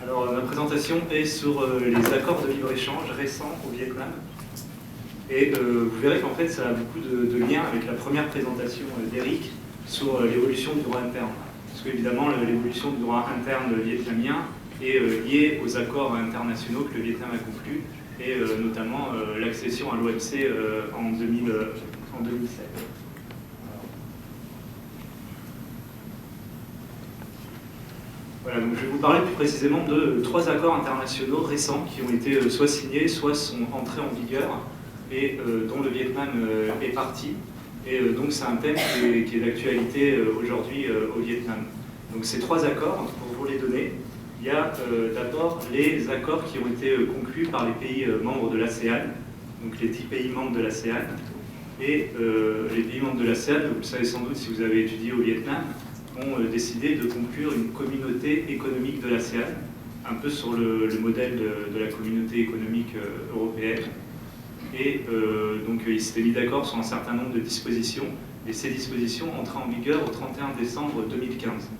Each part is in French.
Alors, ma présentation est sur les accords de libre-échange récents au Vietnam. Et vous verrez qu'en fait, ça a beaucoup de liens avec la première présentation d'Eric sur l'évolution du droit interne. Parce qu'évidemment, l'évolution du droit interne vietnamien est liée aux accords internationaux que le Vietnam a conclus, et notamment l'accession à l'OMC en 2007. Voilà, donc je vais vous parler plus précisément de 3 accords internationaux récents qui ont été soit signés, soit sont entrés en vigueur et dont le Vietnam est partie. Et donc c'est un thème qui est d'actualité aujourd'hui au Vietnam. Donc ces 3 accords, pour vous les donner, il y a d'abord les accords qui ont été conclus par les pays membres de l'ASEAN, donc les 10 pays membres de l'ASEAN. Et les pays membres de l'ASEAN, vous le savez sans doute si vous avez étudié au Vietnam, ont décidé de conclure une communauté économique de l'ASEAN, un peu sur le modèle de la communauté économique européenne. Et donc ils s'étaient mis d'accord sur un certain nombre de dispositions, et ces dispositions entraient en vigueur au 31 décembre 2015.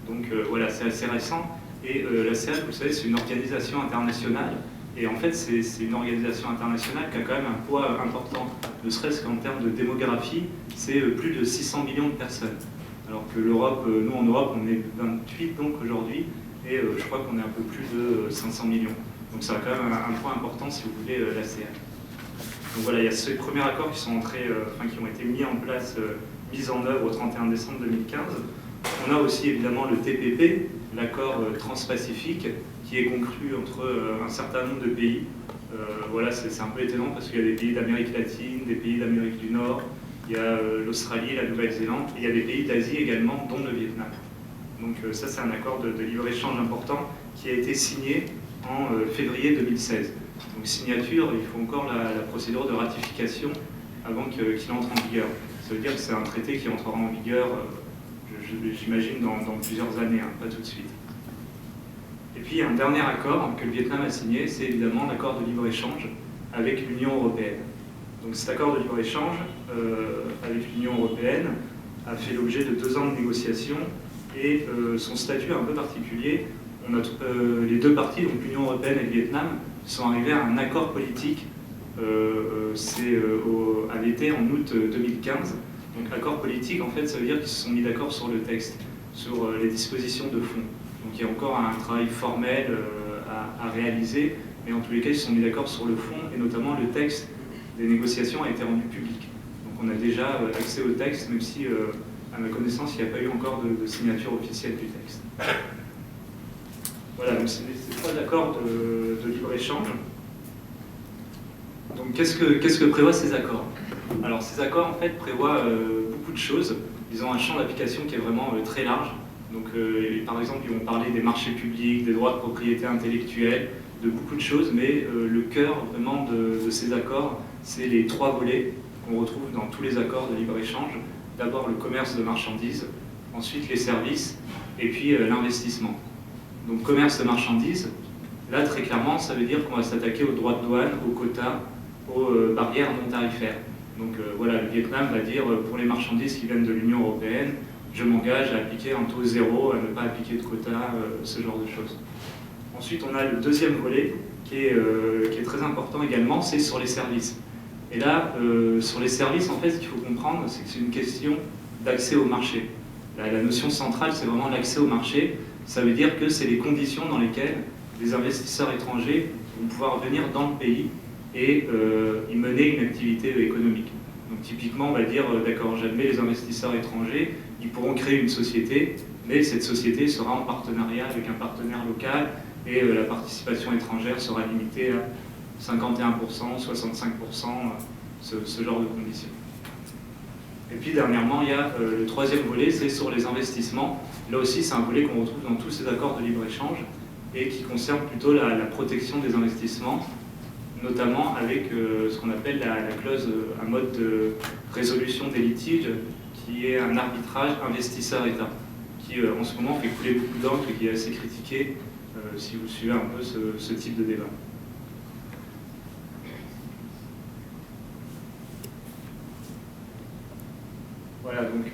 Donc voilà, c'est assez récent. Et l'ASEAN, vous savez, c'est une organisation internationale, et en fait c'est une organisation internationale qui a quand même un poids important, ne serait-ce qu'en termes de démographie, c'est plus de 600 millions de personnes. Alors que l'Europe, nous en Europe, on est 28 donc aujourd'hui, et je crois qu'on est un peu plus de 500 millions. Donc ça a quand même un point important si vous voulez l'ASEAN. Donc voilà, il y a ces premiers accords qui sont entrés, qui ont été mis en place, mis en œuvre au 31 décembre 2015. On a aussi évidemment le TPP, l'accord transpacifique, qui est conclu entre un certain nombre de pays. Voilà, c'est un peu étonnant parce qu'il y a des pays d'Amérique latine, des pays d'Amérique du Nord, il y a l'Australie, la Nouvelle-Zélande, et il y a des pays d'Asie également, dont le Vietnam. Donc ça, c'est un accord de libre-échange important qui a été signé en février 2016. Donc signature, il faut encore la procédure de ratification avant qu'il entre en vigueur. Ça veut dire que c'est un traité qui entrera en vigueur, j'imagine, dans plusieurs années, hein, pas tout de suite. Et puis un dernier accord que le Vietnam a signé, c'est évidemment l'accord de libre-échange avec l'Union européenne. Donc cet accord de libre-échange avec l'Union européenne a fait l'objet de 2 ans de négociations et son statut est un peu particulier. On a les 2 parties, donc l'Union européenne et le Vietnam, sont arrivés à un accord politique à l'été, en août 2015. Donc accord politique, en fait, ça veut dire qu'ils se sont mis d'accord sur le texte, sur les dispositions de fond. Donc il y a encore un travail formel à réaliser, mais en tous les cas, ils se sont mis d'accord sur le fond, et notamment le texte des négociations a été rendu public. Donc on a déjà accès au texte, même si, à ma connaissance, il n'y a pas eu encore de signature officielle du texte. Voilà, donc c'est ces 3 accords de libre-échange. Donc qu'est-ce que prévoient ces accords? Alors ces accords, en fait, prévoient beaucoup de choses. Ils ont un champ d'application qui est vraiment très large. Donc par exemple, ils vont parler des marchés publics, des droits de propriété intellectuelle, de beaucoup de choses, mais le cœur vraiment de ces accords, c'est les 3 volets qu'on retrouve dans tous les accords de libre-échange. D'abord le commerce de marchandises, ensuite les services, et puis l'investissement. Donc commerce de marchandises, là très clairement, ça veut dire qu'on va s'attaquer aux droits de douane, aux quotas, aux barrières non tarifaires. Donc voilà, le Vietnam va dire pour les marchandises qui viennent de l'Union européenne, je m'engage à appliquer un taux 0, à ne pas appliquer de quotas, ce genre de choses. Ensuite, on a le deuxième volet qui est très important également, c'est sur les services. Et là, sur les services, en fait, ce qu'il faut comprendre, c'est que c'est une question d'accès au marché. La notion centrale, c'est vraiment l'accès au marché. Ça veut dire que c'est les conditions dans lesquelles les investisseurs étrangers vont pouvoir venir dans le pays et y mener une activité économique. Donc typiquement, on va dire, d'accord, j'admets les investisseurs étrangers, ils pourront créer une société, mais cette société sera en partenariat avec un partenaire local, et la participation étrangère sera limitée à 51%, 65%, ce genre de conditions. Et puis dernièrement, il y a le 3e volet, c'est sur les investissements. Là aussi, c'est un volet qu'on retrouve dans tous ces accords de libre-échange et qui concerne plutôt la protection des investissements, notamment avec ce qu'on appelle la clause, un mode de résolution des litiges, qui est un arbitrage investisseur-État, qui en ce moment fait couler beaucoup d'encre et qui est assez critiqué si vous suivez un peu ce type de débat. Voilà, donc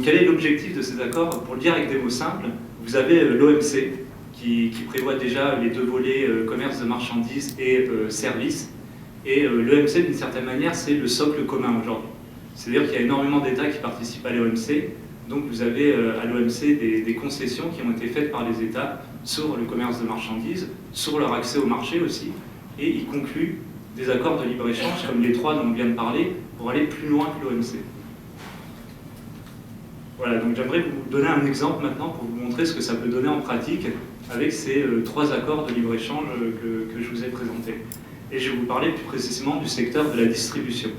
quel est l'objectif de ces accords? Pour le dire avec des mots simples, Vous avez l'OMC qui prévoit déjà les deux volets commerce de marchandises et services. Et l'OMC, d'une certaine manière, c'est le socle commun aujourd'hui. C'est-à-dire qu'il y a énormément d'États qui participent à l'OMC. Donc vous avez à l'OMC des concessions qui ont été faites par les États sur le commerce de marchandises, sur leur accès au marché aussi, et ils concluent des accords de libre-échange, comme les trois dont on vient de parler, pour aller plus loin que l'OMC. Voilà, donc j'aimerais vous donner un exemple maintenant pour vous montrer ce que ça peut donner en pratique avec ces trois accords de libre-échange que je vous ai présentés. Et je vais vous parler plus précisément du secteur de la distribution.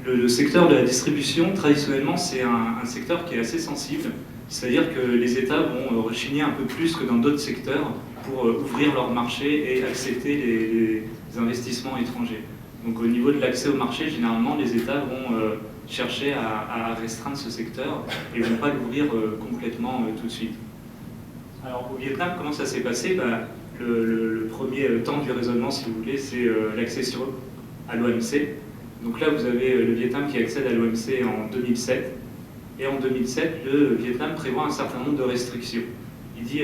Le secteur de la distribution, traditionnellement, c'est un secteur qui est assez sensible, c'est-à-dire que les États vont rechigner un peu plus que dans d'autres secteurs pour ouvrir leur marché et accepter les investissements étrangers. Donc au niveau de l'accès au marché, généralement, les États vont chercher à restreindre ce secteur et ne vont pas l'ouvrir complètement tout de suite. Alors au Vietnam, comment ça s'est passé? Le premier temps du raisonnement, si vous voulez, c'est l'accession à l'OMC. Donc là, vous avez le Vietnam qui accède à l'OMC en 2007. Et en 2007, le Vietnam prévoit un certain nombre de restrictions. Il dit,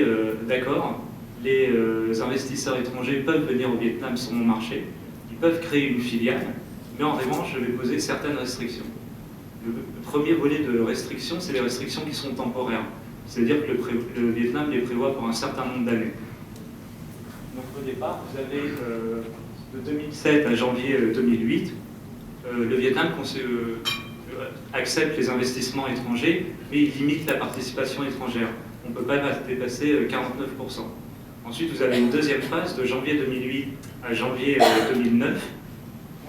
d'accord, les investisseurs étrangers peuvent venir au Vietnam sur mon marché, ils peuvent créer une filiale, mais en revanche, je vais poser certaines restrictions. Le premier volet de restrictions, c'est les restrictions qui sont temporaires. C'est-à-dire que le Vietnam les prévoit pour un certain nombre d'années. Donc au départ, vous avez de 2007 à janvier 2008, le Vietnam accepte les investissements étrangers, mais il limite la participation étrangère. On ne peut pas dépasser 49%. Ensuite, vous avez une deuxième phase de janvier 2008 à janvier 2009,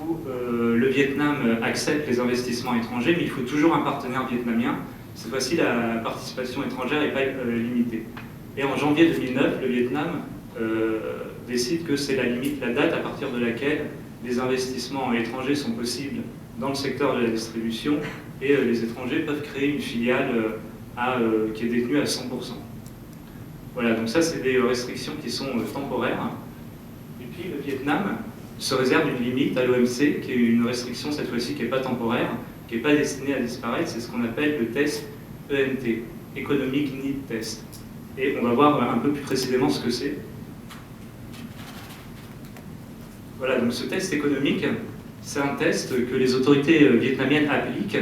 où le Vietnam accepte les investissements étrangers, mais il faut toujours un partenaire vietnamien. Cette fois-ci, la participation étrangère n'est pas limitée. Et en janvier 2009, le Vietnam décide que c'est la limite, la date à partir de laquelle les investissements étrangers sont possibles dans le secteur de la distribution et les étrangers peuvent créer une filiale qui est détenue à 100%. Voilà, donc ça c'est des restrictions qui sont temporaires. Et puis le Vietnam se réserve une limite à l'OMC, qui est une restriction cette fois-ci qui n'est pas temporaire, qui n'est pas destinée à disparaître, c'est ce qu'on appelle le test ENT, Economic Need Test. Et on va voir un peu plus précisément ce que c'est. Voilà, donc ce test économique, c'est un test que les autorités vietnamiennes appliquent.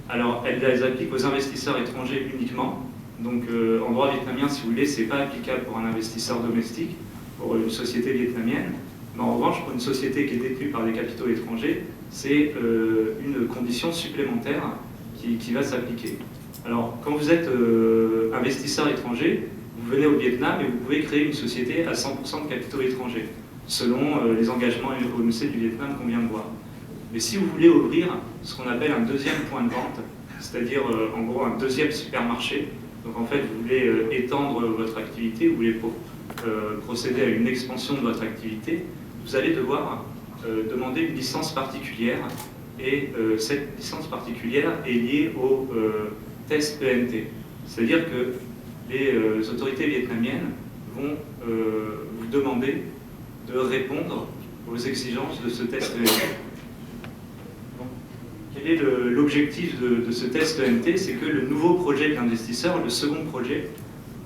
Alors, elles les appliquent aux investisseurs étrangers uniquement. Donc, en droit vietnamien, si vous voulez, ce n'est pas applicable pour un investisseur domestique, pour une société vietnamienne. Mais en revanche, pour une société qui est détenue par des capitaux étrangers, c'est une condition supplémentaire qui va s'appliquer. Alors, quand vous êtes investisseur étranger, vous venez au Vietnam et vous pouvez créer une société à 100% de capitaux étrangers, selon les engagements OMC du Vietnam qu'on vient de voir. Mais si vous voulez ouvrir ce qu'on appelle un deuxième point de vente, c'est-à-dire en gros un deuxième supermarché, donc en fait vous voulez étendre votre activité, vous voulez procéder à une expansion de votre activité, vous allez devoir demander une licence particulière et cette licence particulière est liée au test ENT. C'est-à-dire que les autorités vietnamiennes vont vous demander de répondre aux exigences de ce test ENT. Donc, quel est l'objectif de ce test ENT? C'est que le nouveau projet de l'investisseur, le second projet,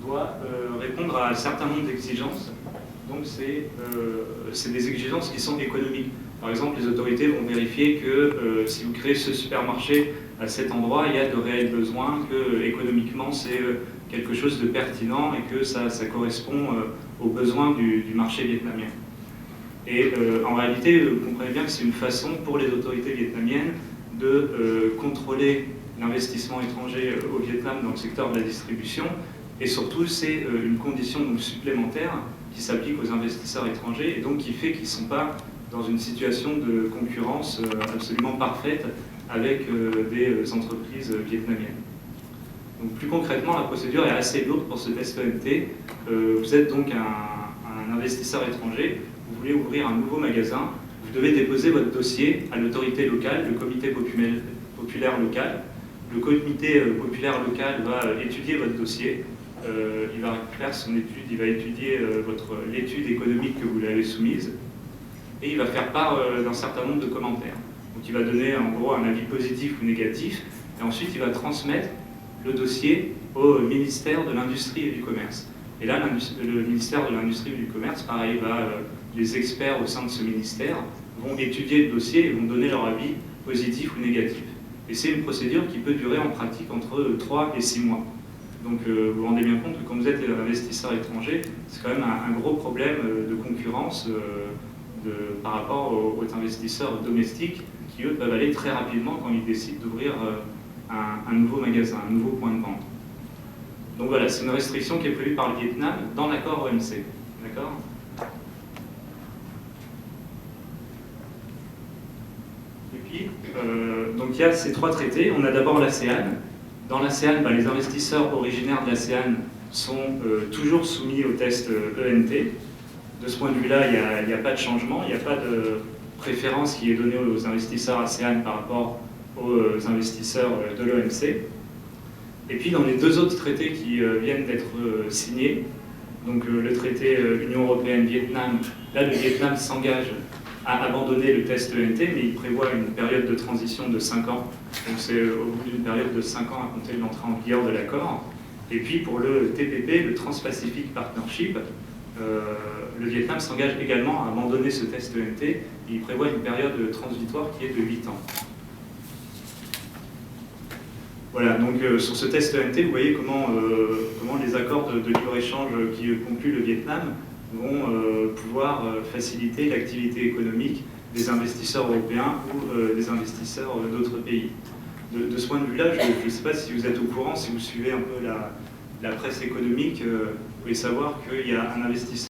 doit répondre à un certain nombre d'exigences. Donc c'est des exigences qui sont économiques. Par exemple, les autorités vont vérifier que si vous créez ce supermarché à cet endroit, il y a de réels besoins, que économiquement c'est quelque chose de pertinent et que ça correspond aux besoins du marché vietnamien. Et en réalité, vous comprenez bien que c'est une façon pour les autorités vietnamiennes de contrôler l'investissement étranger au Vietnam dans le secteur de la distribution. Et surtout, c'est une condition donc, supplémentaire qui s'applique aux investisseurs étrangers et donc qui fait qu'ils ne sont pas dans une situation de concurrence absolument parfaite avec des entreprises vietnamiennes. Donc plus concrètement, la procédure est assez lourde pour ce test ENT. Vous êtes donc un investisseur étranger, vous voulez ouvrir un nouveau magasin, vous devez déposer votre dossier à l'autorité locale, le comité populaire local. Le comité populaire local va étudier votre dossier, il va faire son étude, il va étudier l'étude économique que vous lui avez soumise, et il va faire part d'un certain nombre de commentaires. Donc il va donner en gros un avis positif ou négatif, et ensuite il va transmettre le dossier au ministère de l'Industrie et du Commerce. Et là, le ministère de l'Industrie et du Commerce, pareil, les experts au sein de ce ministère vont étudier le dossier et vont donner leur avis positif ou négatif. Et c'est une procédure qui peut durer en pratique entre 3 et 6 mois. Donc vous vous rendez bien compte que quand vous êtes investisseur étranger, c'est quand même un gros problème de concurrence par rapport aux investisseurs domestiques qui, eux, peuvent aller très rapidement quand ils décident d'ouvrir un nouveau magasin, un nouveau point de vente. Donc voilà, c'est une restriction qui est prévue par le Vietnam dans l'accord OMC. D'accord ? Et puis, donc il y a ces 3 traités. On a d'abord l'ASEAN. Dans l'ASEAN, les investisseurs originaires de l'ASEAN sont toujours soumis au test ENT. De ce point de vue-là, il n'y a pas de changement, il n'y a pas de préférence qui est donnée aux investisseurs ASEAN par rapport aux investisseurs de l'OMC. Et puis dans les 2 autres traités qui viennent d'être signés, donc le traité Union Européenne-Vietnam, là le Vietnam s'engage à abandonner le test ENT, mais il prévoit une période de transition de 5 ans. Donc c'est au bout d'une période de 5 ans à compter de l'entrée en vigueur de l'accord. Et puis pour le TPP, le Trans-Pacific Partnership, le Vietnam s'engage également à abandonner ce test ENT et il prévoit une période transitoire qui est de 8 ans. Voilà, donc sur ce test ENT, vous voyez comment les accords de libre-échange qui conclut le Vietnam vont pouvoir faciliter l'activité économique des investisseurs européens ou des investisseurs d'autres pays. De ce point de vue-là, je ne sais pas si vous êtes au courant, si vous suivez un peu la presse économique, vous pouvez savoir qu'il y a un investisseur